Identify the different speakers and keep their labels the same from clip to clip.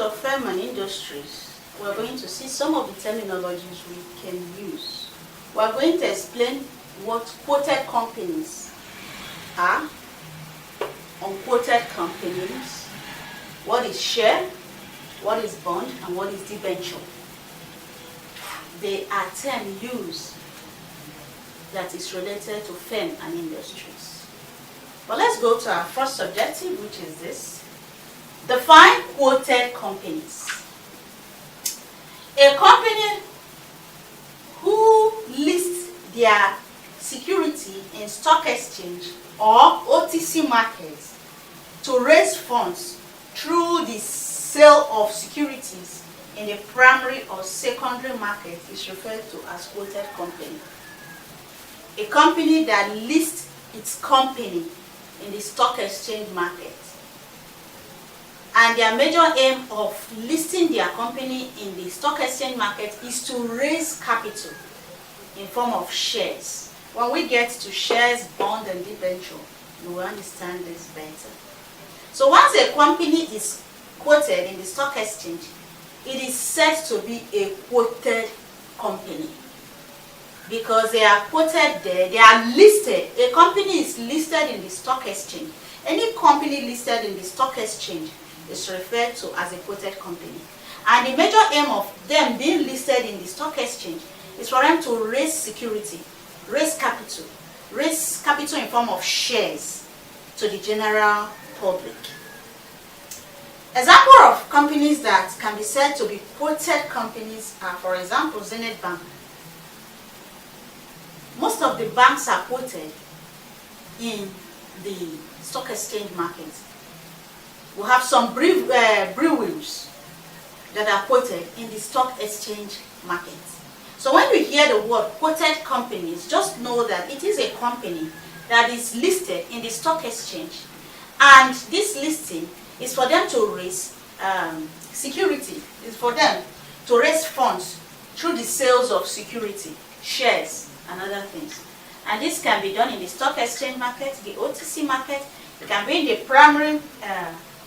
Speaker 1: of firm and industries, we're going to see some of the terminologies we can use. We're going to explain what quoted companies are, unquoted companies, what is share, what is bond, and what is debenture. They are terms used that is related to firm and industries. But let's go to our first objective, which is this. Define quoted companies. A company who lists their security in stock exchange or OTC markets to raise funds through the sale of securities in the primary or secondary market is referred to as quoted company. A company that lists its company in the stock exchange market, and their major aim of listing their company in the stock exchange market is to raise capital in form of shares. When we get to shares, bond, and debenture, you will understand this better. So once a company is quoted in the stock exchange, it is said to be a quoted company because they are quoted there, they are listed. A company is listed in the stock exchange. Any company listed in the stock exchange is referred to as a quoted company. And the major aim of them being listed in the stock exchange is for them to raise security, raise capital in form of shares to the general public. Example of companies that can be said to be quoted companies are, for example, Zenith Bank. Most of the banks are quoted in the stock exchange market. We have some breweries that are quoted in the stock exchange market. So when you hear the word quoted companies, just know that it is a company that is listed in the stock exchange, and this listing is for them to raise security. It's for them to raise funds through the sales of security, shares, and other things. And this can be done in the stock exchange market, the OTC market. It can be in the primary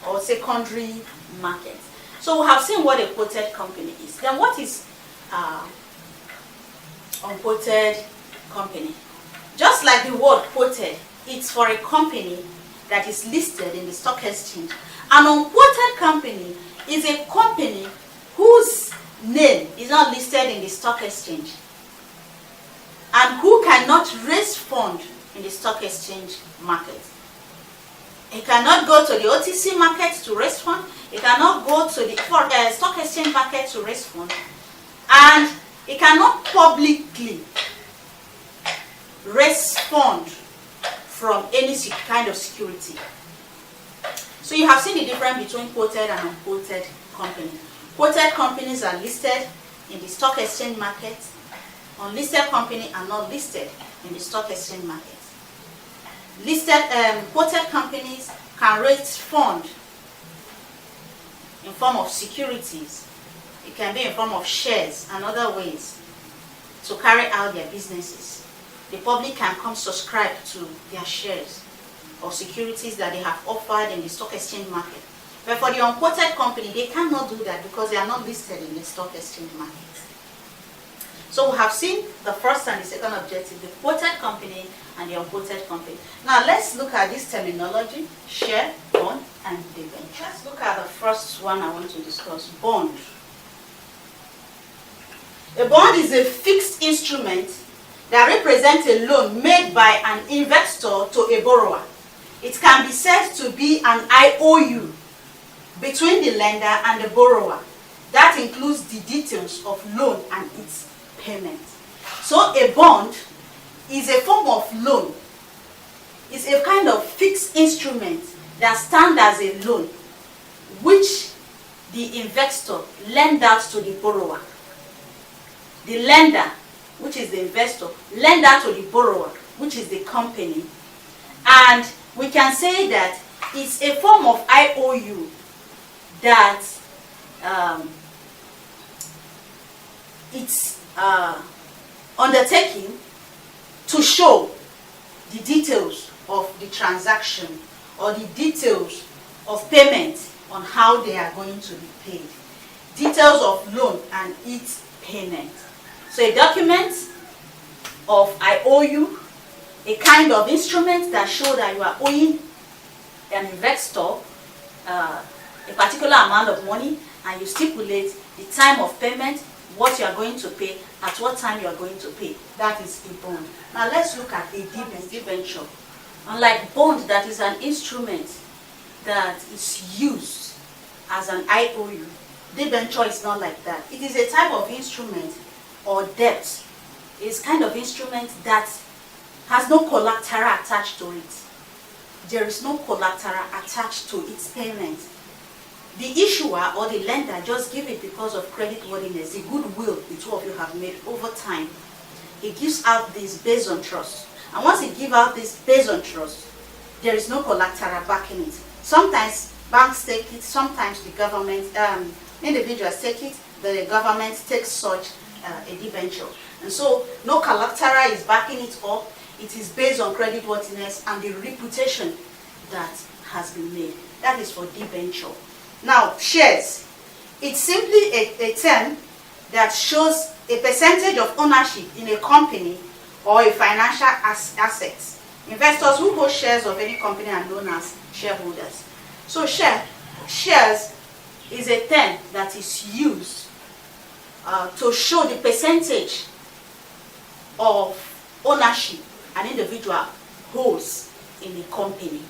Speaker 1: or secondary market. So we have seen what a quoted company is. Then what is unquoted company? Just like the word quoted, it's for a company that is listed in the stock exchange. An unquoted company is a company whose name is not listed in the stock exchange and who cannot raise funds in the stock exchange market. It cannot go to the OTC market to raise funds. It cannot go to the stock exchange market to raise funds. And it cannot publicly raise funds from any kind of security. So you have seen the difference between quoted and unquoted companies. Quoted companies are listed in the stock exchange market. Unlisted companies are not listed in the stock exchange market. Quoted companies can raise funds in form of securities. It can be in form of shares and other ways to carry out their businesses. The public can come subscribe to their shares or securities that they have offered in the stock exchange market. But for the unquoted company, they cannot do that because they are not listed in the stock exchange market. So we have seen the first and the second objective, the quoted company and the unquoted company. Now let's look at this terminology, share, bond, and debenture. Let's look at the first one I want to discuss, bond. A bond is a fixed instrument that represents a loan made by an investor to a borrower. It can be said to be an IOU between the lender and the borrower. That includes the details of loan and its payment. So a bond is a form of loan. It's a kind of fixed instrument that stands as a loan, which the investor lends out to the borrower. The lender, which is the investor, lends out to the borrower, which is the company. And we can say that it's a form of IOU that it's undertaking to show the details of the transaction or the details of payment on how they are going to be paid. Details of loan and its payment. So a document of I owe you, a kind of instrument that shows that you are owing an investor a particular amount of money, and you stipulate the time of payment, what you are going to pay, at what time you are going to pay. That is a bond. Now let's look at a debenture. Unlike bond, that is an instrument that is used as an IOU, debenture is not like that. It is a type of instrument or debt. It's kind of instrument that has no collateral attached to it. There is no collateral attached to its payment. The issuer or the lender just give it because of creditworthiness, the goodwill the two of you have made over time. He gives out this based on trust. And once he gives out this based on trust, there is no collateral backing it. Sometimes banks take it, sometimes the government, individuals take it, the government takes such a debenture. And so no collateral is backing it up. It is based on creditworthiness and the reputation that has been made. That is for debenture. Now, shares. It's simply a term that shows a percentage of ownership in a company or a financial asset. Investors who hold shares of any company are known as shareholders. So shares is a term that is used to show the percentage of ownership an individual holds in a company.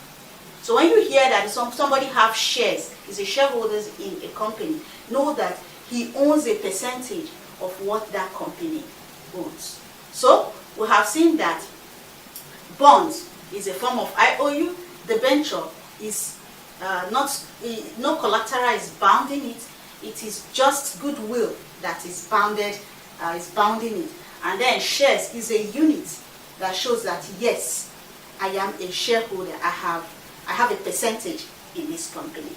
Speaker 1: So when you hear that somebody have shares, is a shareholder in a company, know that he owns a percentage of what that company owns. So we have seen that bonds is a form of IOU. Debenture is no collateral is bounding it. It is just goodwill that is bounding it. And then shares is a unit that shows that yes, I am a shareholder. I have a percentage in this company.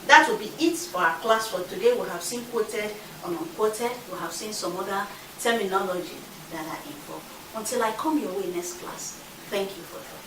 Speaker 1: That will be it for our class for today. We have seen quoted and unquoted. We have seen some other terminology that are involved. Until I come your way next class, thank you for that.